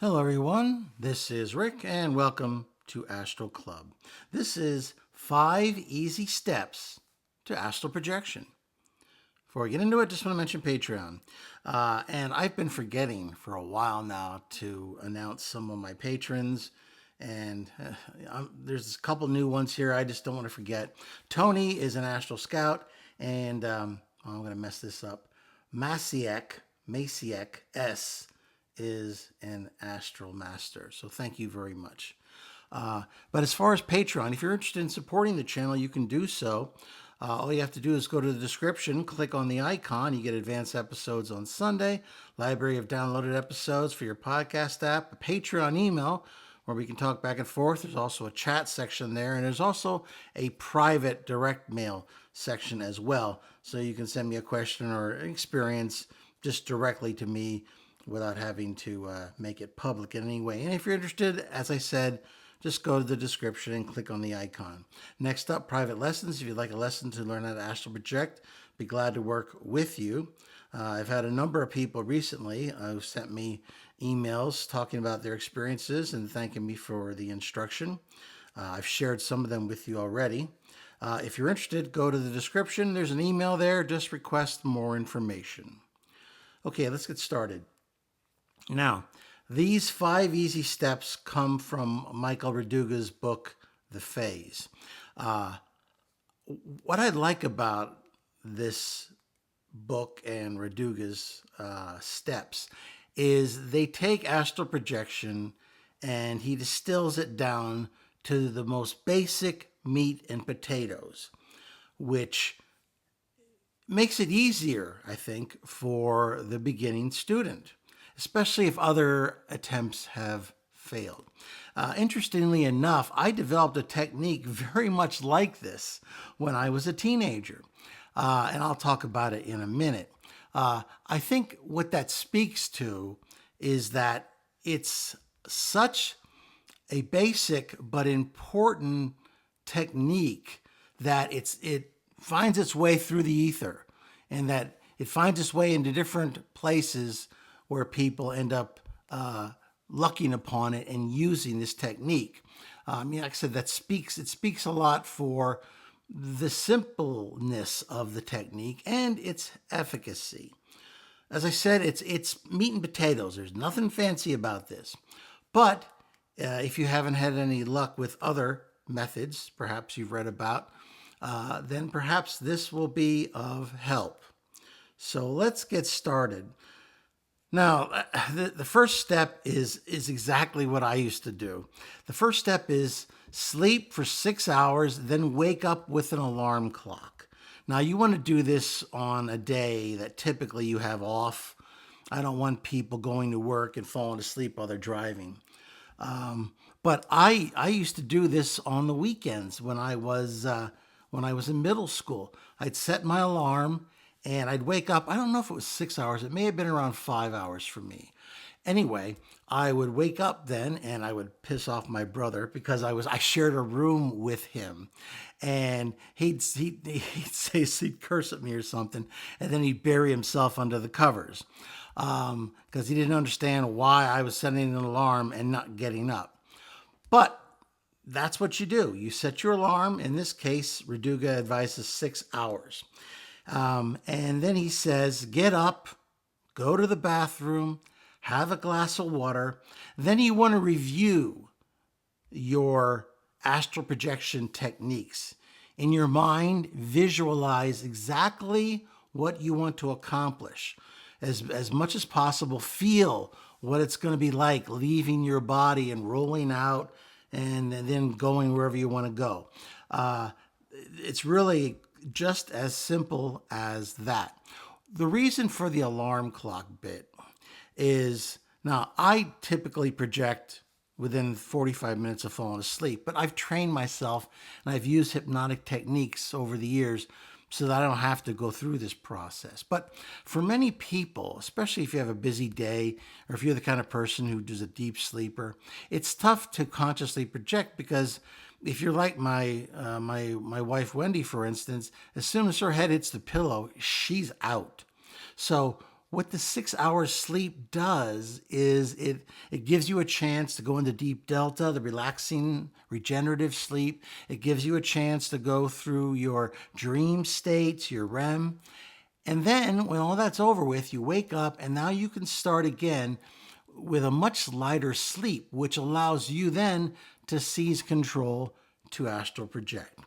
Hello, everyone. This is Rick, and welcome to Astral Club. This is 5 easy steps to astral projection. Before we get into it, just want to mention Patreon. And I've been forgetting for a while now to announce some of my patrons. And there's a couple new ones here I just don't want to forget. Tony is an Astral Scout, and I'm going to mess this up. Masiek S is an Astral Master. So thank you very much. But as far as Patreon, if you're interested in supporting the channel, you can do so. All you have to do is go to the description, click on the icon. You get advanced episodes on Sunday, library of downloaded episodes for your podcast app, a Patreon email where we can talk back and forth. There's also a chat section there, and there's also a private direct mail section as well. So you can send me a question or an experience just directly to me without having to make it public in any way. And if you're interested, as I said, just go to the description and click on the icon. Next up, private lessons. If you'd like a lesson to learn how to astral project, be glad to work with you. I've had a number of people recently who sent me emails talking about their experiences and thanking me for the instruction. I've shared some of them with you already. If you're interested, go to the description. There's an email there. Just request more information. Okay, let's get started. Now, these 5 easy steps come from Michael Raduga's book, The Phase. What I like about this book and Raduga's steps is they take astral projection and he distills it down to the most basic meat and potatoes, which makes it easier, I think, for the beginning student, especially if other attempts have failed. Interestingly enough, I developed a technique very much like this when I was a teenager, and I'll talk about it in a minute. I think what that speaks to is that it's such a basic but important technique that it finds its way through the ether, and that it finds its way into different places where people end up lucking upon it and using this technique. Like I said, it speaks a lot for the simpleness of the technique and its efficacy. As I said, it's meat and potatoes. There's nothing fancy about this. But if you haven't had any luck with other methods, perhaps you've read about, then perhaps this will be of help. So let's get started. Now, the first step is exactly what I used to do. The first step is sleep for 6 hours, then wake up with an alarm clock. Now, you want to do this on a day that typically you have off. I don't want people going to work and falling asleep while they're driving. But I used to do this on the weekends when I was in middle school. I'd set my alarm and I'd wake up. I don't know if it was 6 hours. It may have been around 5 hours for me. Anyway, I would wake up then and I would piss off my brother because I shared a room with him, and he'd he'd curse at me or something, and then he'd bury himself under the covers because he didn't understand why I was setting an alarm and not getting up. But that's what you do. You set your alarm. In this case, Raduga advises 6 hours. And then he says, get up, go to the bathroom, have a glass of water. Then you want to review your astral projection techniques. In your mind, visualize exactly what you want to accomplish. As much as possible, feel what it's going to be like leaving your body and rolling out and then going wherever you want to go. It's really just as simple as that. The reason for the alarm clock bit is, now I typically project within 45 minutes of falling asleep, but I've trained myself and I've used hypnotic techniques over the years so that I don't have to go through this process. But for many people, especially if you have a busy day or if you're the kind of person who is a deep sleeper, it's tough to consciously project because if you're like my wife Wendy, for instance, as soon as her head hits the pillow, she's out. So what the 6 hours sleep does is it gives you a chance to go into deep delta, the relaxing regenerative sleep. It gives you a chance to go through your dream states, your REM. And then when all that's over with, you wake up and now you can start again with a much lighter sleep, which allows you then to seize control to astral project.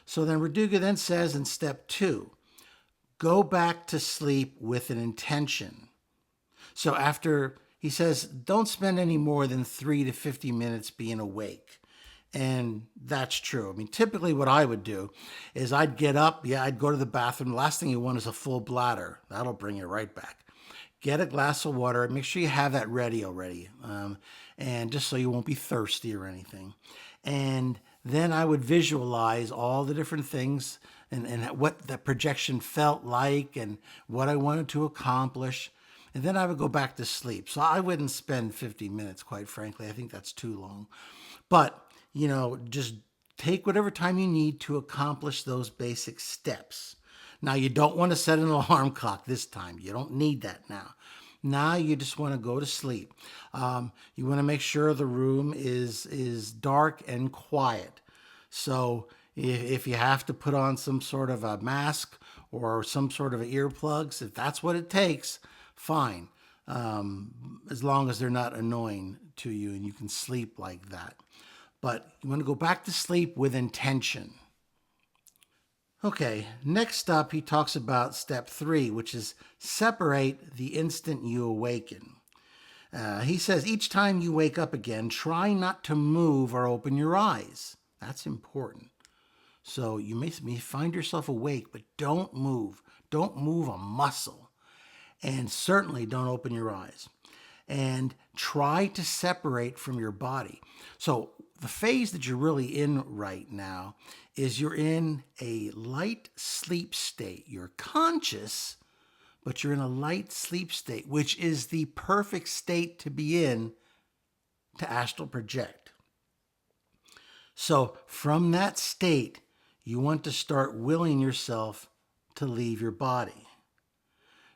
So then Raduga then says in step 2, go back to sleep with an intention. So after he says, don't spend any more than 3 to 50 minutes being awake. And that's true. I mean, typically what I would do is I'd get up, I'd go to the bathroom. The last thing you want is a full bladder. That'll bring you right back. Get a glass of water. Make sure you have that ready already. And just so you won't be thirsty or anything. And then I would visualize all the different things and what the projection felt like and what I wanted to accomplish. And then I would go back to sleep. So I wouldn't spend 50 minutes, quite frankly. I think that's too long. But, just take whatever time you need to accomplish those basic steps. Now, you don't want to set an alarm clock this time. You don't need that now. Now you just want to go to sleep. You want to make sure the room is dark and quiet. So if you have to put on some sort of a mask or some sort of earplugs, if that's what it takes, fine. As long as they're not annoying to you and you can sleep like that. But you want to go back to sleep with intention. Okay, next up, he talks about step 3, which is separate the instant you awaken. He says each time you wake up again, try not to move or open your eyes. That's important. So you may find yourself awake, but don't move. Don't move a muscle. And certainly don't open your eyes. And try to separate from your body. So the phase that you're really in right now is you're in a light sleep state. You're conscious, but you're in a light sleep state, which is the perfect state to be in to astral project. So from that state, you want to start willing yourself to leave your body.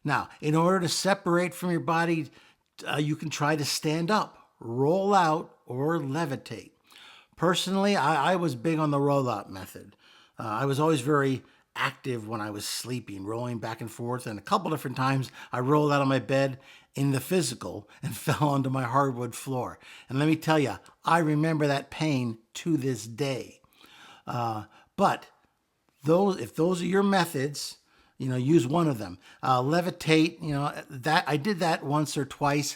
Now, in order to separate from your body, you can try to stand up, roll out, or levitate. Personally, I was big on the roll-out method. I was always very active when I was sleeping, rolling back and forth. And a couple different times, I rolled out of my bed in the physical and fell onto my hardwood floor. And let me tell you, I remember that pain to this day. But if those are your methods, use one of them. Levitate, that I did that once or twice.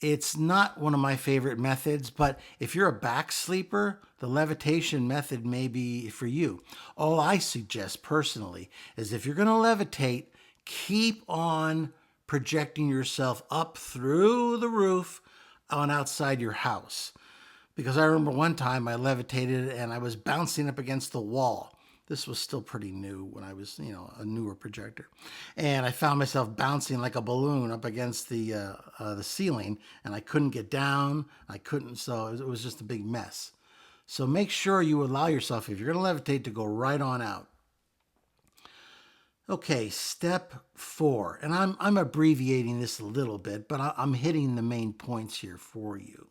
It's not one of my favorite methods, but if you're a back sleeper, the levitation method may be for you. All I suggest personally is if you're going to levitate, keep on projecting yourself up through the roof on outside your house. Because I remember one time I levitated and I was bouncing up against the wall. This was still pretty new when I was, a newer projector. And I found myself bouncing like a balloon up against the ceiling, and I couldn't get down. So it was just a big mess. So make sure you allow yourself, if you're going to levitate, to go right on out. Okay, step 4. And I'm abbreviating this a little bit, but I'm hitting the main points here for you.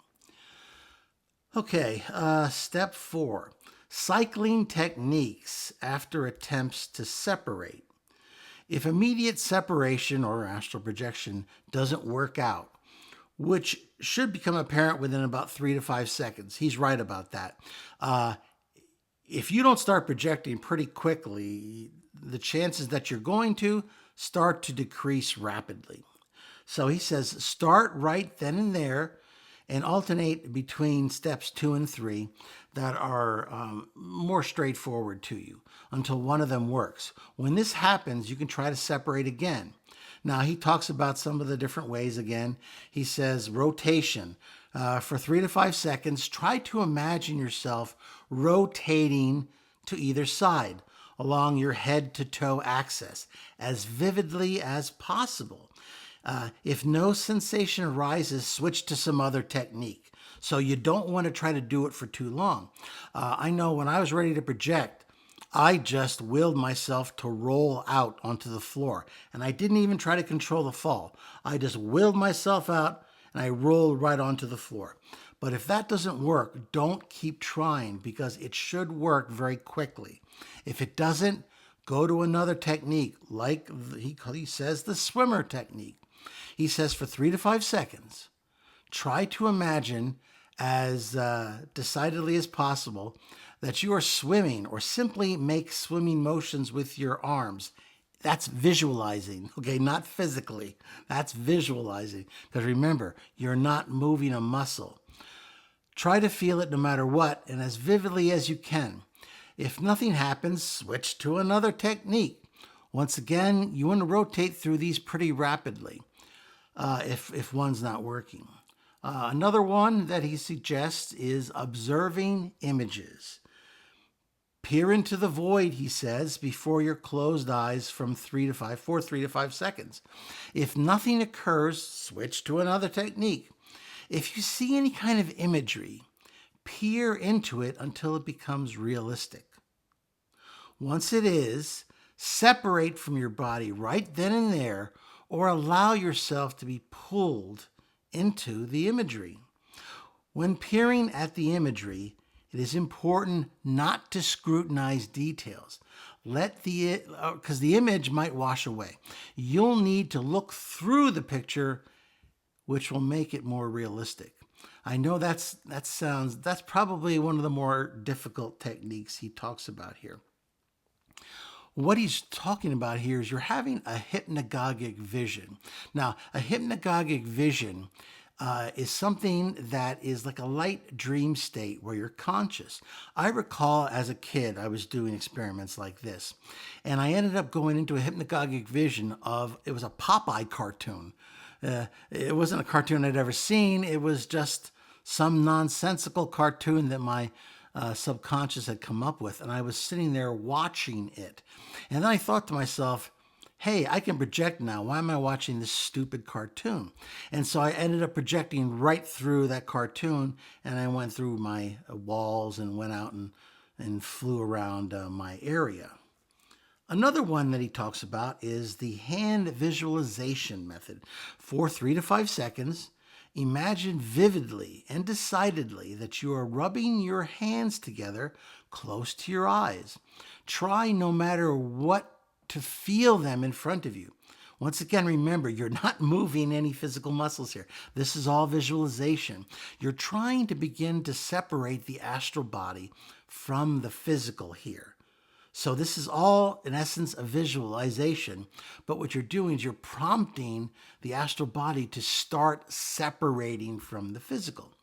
Okay, step 4. Cycling techniques after attempts to separate. If immediate separation or astral projection doesn't work out, which should become apparent within about 3 to 5 seconds, he's right about that. If you don't start projecting pretty quickly, the chances that you're going to start to decrease rapidly. So he says start right then and there and alternate between steps 2 and 3 that are more straightforward to you until one of them works. When this happens, you can try to separate again. Now, he talks about some of the different ways again. He says rotation. For 3 to 5 seconds, try to imagine yourself rotating to either side along your head to toe axis as vividly as possible. If no sensation arises, switch to some other technique. So you don't want to try to do it for too long. I know when I was ready to project, I just willed myself to roll out onto the floor, and I didn't even try to control the fall. I just willed myself out and I rolled right onto the floor. But if that doesn't work, don't keep trying because it should work very quickly. If it doesn't, go to another technique, like he says the swimmer technique. He says for 3 to 5 seconds, try to imagine as decidedly as possible that you are swimming, or simply make swimming motions with your arms. That's visualizing, okay, not physically. That's visualizing. Because remember, you're not moving a muscle. Try to feel it no matter what, and as vividly as you can. If nothing happens, switch to another technique. Once again, you want to rotate through these pretty rapidly if one's not working. Another one that he suggests is observing images. Peer into the void, he says, before your closed eyes for 3 to 5 seconds. If nothing occurs, switch to another technique. If you see any kind of imagery, peer into it until it becomes realistic. Once it is, separate from your body right then and there, or allow yourself to be pulled into the imagery. When peering at the imagery, it is important not to scrutinize details. Because the image might wash away. You'll need to look through the picture, which will make it more realistic. I know that's probably one of the more difficult techniques he talks about here. What he's talking about here is you're having a hypnagogic vision. Now, a hypnagogic vision is something that is like a light dream state where you're conscious. I recall as a kid, I was doing experiments like this, and I ended up going into a hypnagogic vision it was a Popeye cartoon. It wasn't a cartoon I'd ever seen. It was just some nonsensical cartoon that my subconscious had come up with, and I was sitting there watching it. And then I thought to myself, hey, I can project now. Why am I watching this stupid cartoon? And so I ended up projecting right through that cartoon, and I went through my walls and went out and flew around my area. Another one that he talks about is the hand visualization method. For 3 to 5 seconds, imagine vividly and decidedly that you are rubbing your hands together close to your eyes. Try no matter what to feel them in front of you. Once again, remember, you're not moving any physical muscles here. This is all visualization. You're trying to begin to separate the astral body from the physical here. So this is all, in essence, a visualization. But what you're doing is you're prompting the astral body to start separating from the physical.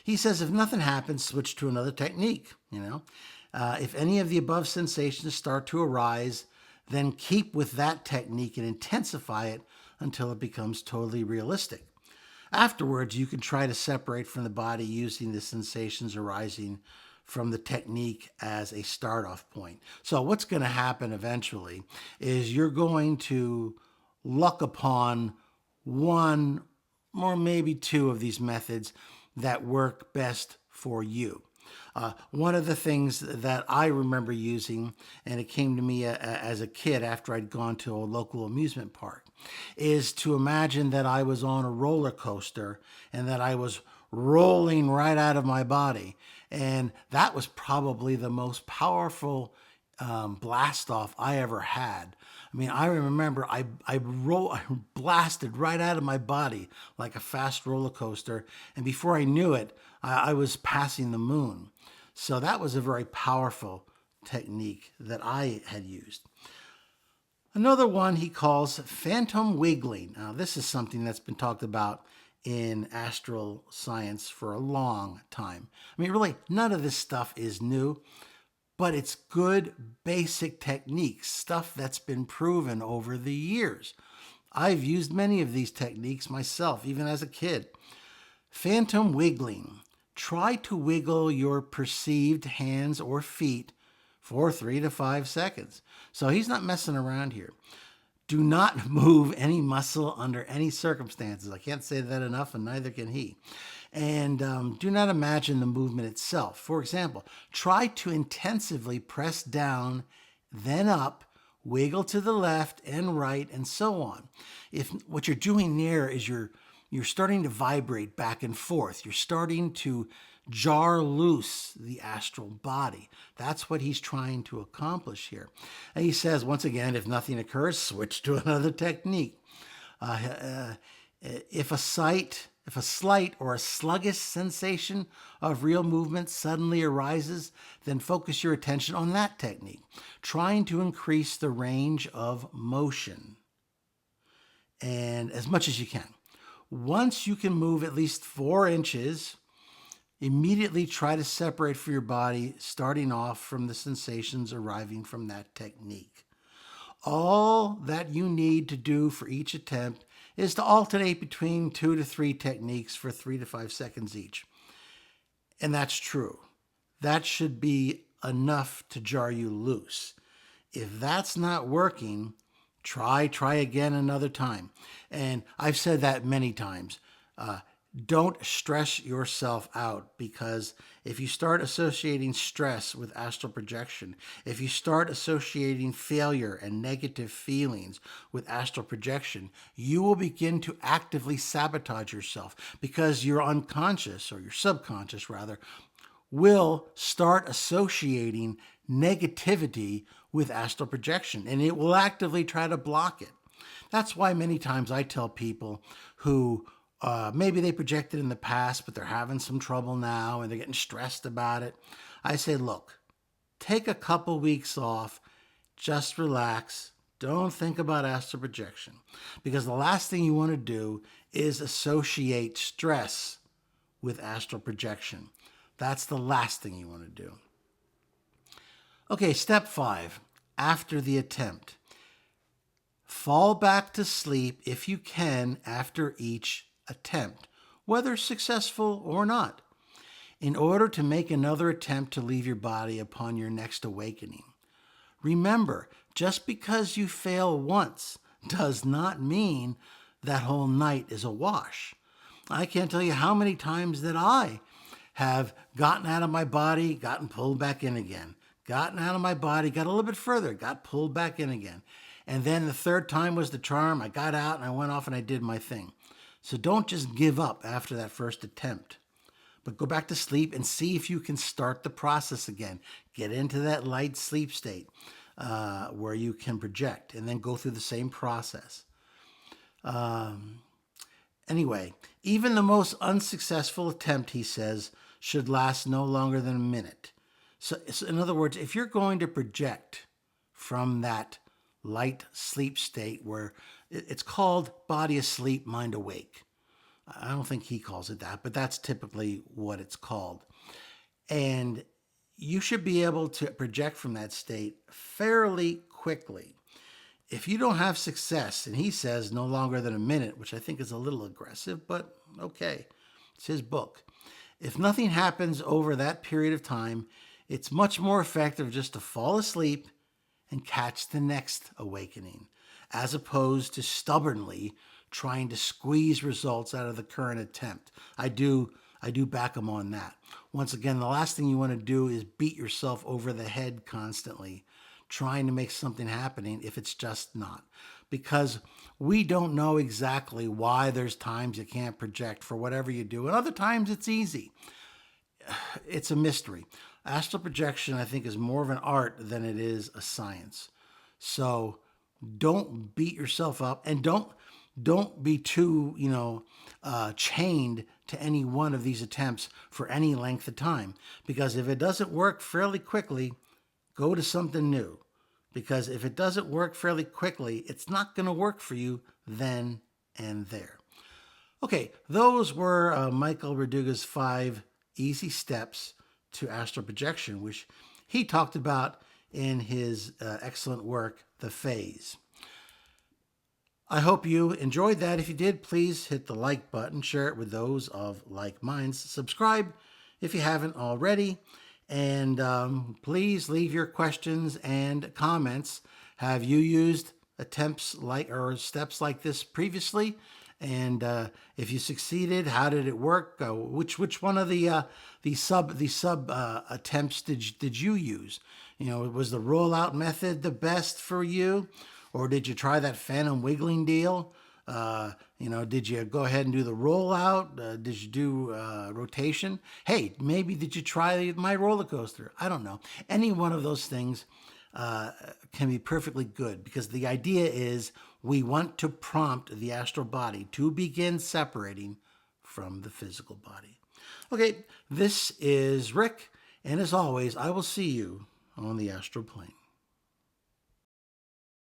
He says if nothing happens, switch to another technique. If any of the above sensations start to arise, then keep with that technique and intensify it until it becomes totally realistic. Afterwards, you can try to separate from the body using the sensations arising from the technique as a start-off point. So what's going to happen eventually is you're going to luck upon one or maybe two of these methods that work best for you. One of the things that I remember using, and it came to me as a kid after I'd gone to a local amusement park, is to imagine that I was on a roller coaster and that I was rolling right out of my body. And that was probably the most powerful blast off I ever had. I mean, I remember I blasted right out of my body like a fast roller coaster. And before I knew it, I was passing the moon. So that was a very powerful technique that I had used. Another one he calls phantom wiggling. Now, this is something that's been talked about in astral science for a long time. I mean, really, none of this stuff is new, but it's good basic techniques, stuff that's been proven over the years. I've used many of these techniques myself, even as a kid. Phantom wiggling. Try to wiggle your perceived hands or feet for 3 to 5 seconds. So he's not messing around here. Do not move any muscle under any circumstances. I can't say that enough, and neither can he. And do not imagine the movement itself. For example, try to intensively press down, then up, wiggle to the left and right, and so on. If what you're doing there is you're starting to vibrate back and forth, you're starting to jar loose the astral body. That's what he's trying to accomplish here. And he says, once again, if nothing occurs, switch to another technique. If a slight or a sluggish sensation of real movement suddenly arises, then focus your attention on that technique, trying to increase the range of motion and as much as you can. Once you can move at least 4 inches, immediately try to separate for your body, starting off from the sensations arriving from that technique. All that you need to do for each attempt is to alternate between 2 to 3 techniques for 3 to 5 seconds each. And that's true. That should be enough to jar you loose. If that's not working, try again another time. And I've said that many times. Don't stress yourself out, because if you start associating stress with astral projection, if you start associating failure and negative feelings with astral projection, you will begin to actively sabotage yourself, because your unconscious, or your subconscious rather, will start associating negativity with astral projection, and it will actively try to block it. That's why many times I tell people who maybe they projected in the past, but they're having some trouble now and they're getting stressed about it. I say, look, take a couple weeks off, just relax. Don't think about astral projection, because the last thing you want to do is associate stress with astral projection. That's the last thing you want to do. Okay, step 5, after the attempt. Fall back to sleep if you can after each attempt, whether successful or not, in order to make another attempt to leave your body upon your next awakening. Remember, just because you fail once does not mean that whole night is a wash. I can't tell you how many times that I have gotten out of my body, gotten pulled back in again, gotten out of my body, got a little bit further, got pulled back in again. And then the third time was the charm. I got out and I went off and I did my thing. So don't just give up after that first attempt, but go back to sleep and see if you can start the process again. Get into that light sleep state where you can project, and then go through the same process. Anyway, even the most unsuccessful attempt, he says, should last no longer than a minute. So in other words, if you're going to project from that light sleep state where it's called body asleep, mind awake. I don't think he calls it that, but that's typically what it's called. And you should be able to project from that state fairly quickly. If you don't have success, and he says no longer than a minute, which I think is a little aggressive, but okay, it's his book. If nothing happens over that period of time, it's much more effective just to fall asleep and catch the next awakening, as opposed to stubbornly trying to squeeze results out of the current attempt. I do back him on that. Once again, the last thing you want to do is beat yourself over the head constantly, trying to make something happening if it's just not. Because we don't know exactly why there's times you can't project for whatever you do, and other times it's easy. It's a mystery. Astral projection, I think, is more of an art than it is a science. So don't beat yourself up, and don't be too, chained to any one of these attempts for any length of time. Because if it doesn't work fairly quickly, go to something new. Because if it doesn't work fairly quickly, it's not going to work for you then and there. Okay, those were Michael Raduga's 5 easy steps to astral projection, which he talked about in his excellent work, The Phase. I hope you enjoyed that. If you did, please hit the like button, share it with those of like minds, subscribe if you haven't already, and please leave your questions and comments. Have you used attempts like or steps like this previously? And if you succeeded, how did it work? Which one of the sub attempts did you use? You know, was the rollout method the best for you, or did you try that phantom wiggling deal? You know, did you go ahead and do the rollout? Did you do rotation? Hey, maybe did you try my roller coaster? I don't know. Any one of those things can be perfectly good, because the idea is we want to prompt the astral body to begin separating from the physical body. Okay, this is Rick, and as always, I will see you on the astral plane.